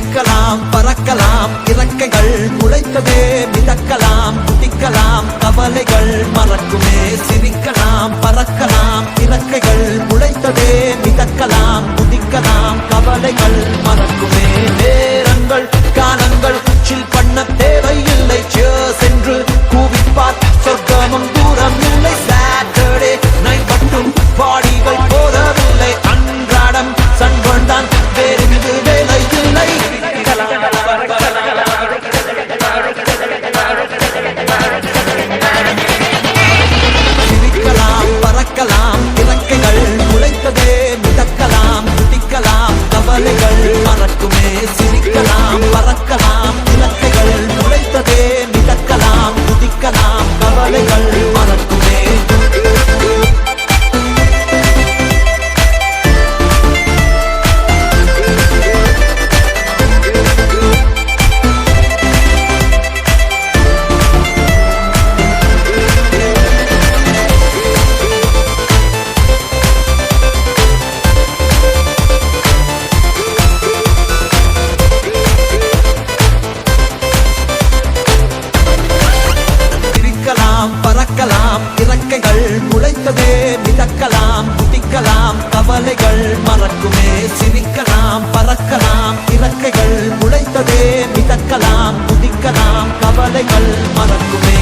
சிரிக்கலாம் பறக்கலாம் இறக்கைகள் முளைத்ததே மிதக்கலாம் குதிக்கலாம் கவலைகள் மறக்குமே சிரிக்கலாம் பறக்கலாம் இறக்கைகள் முளைத்ததே மிதக்கலாம் குதிக்கலாம் கவலைகள் மறக்குமே நேரங்கள் காலங்கள் சில் பண்ண தேவையில்லை சென்று கூவிப்பார் சொர்க்கமும் தூரம் இல்லை சாட்டர்டே நைட் மட்டும் பாடிகள் போதவில்லை அன்றாடம் சன்கொண்டான் வேறெங்கு வேலை இல்லை சிரிக்கலாம் பறக்கலாம் இறக்கைகள் முளைத்ததே மிதக்கலாம் குதிக்கலாம் கவலைகள் மறக்குமே சிரிக்கலாம் பறக்கலாம் இறக்கைகள் முளைத்ததே மிதக்கலாம் குதிக்கலாம் கவலைகள் மறக்குமே பறக்கலாம் இறக்கைகள் முளைத்ததே மிதக்கலாம் குதிக்கலாம் கவலைகள் மறக்குமே சிரிக்கலாம் பறக்கலாம் இறக்கைகள் முளைத்ததே மிதக்கலாம் குதிக்கலாம் கவலைகள் மறக்குமே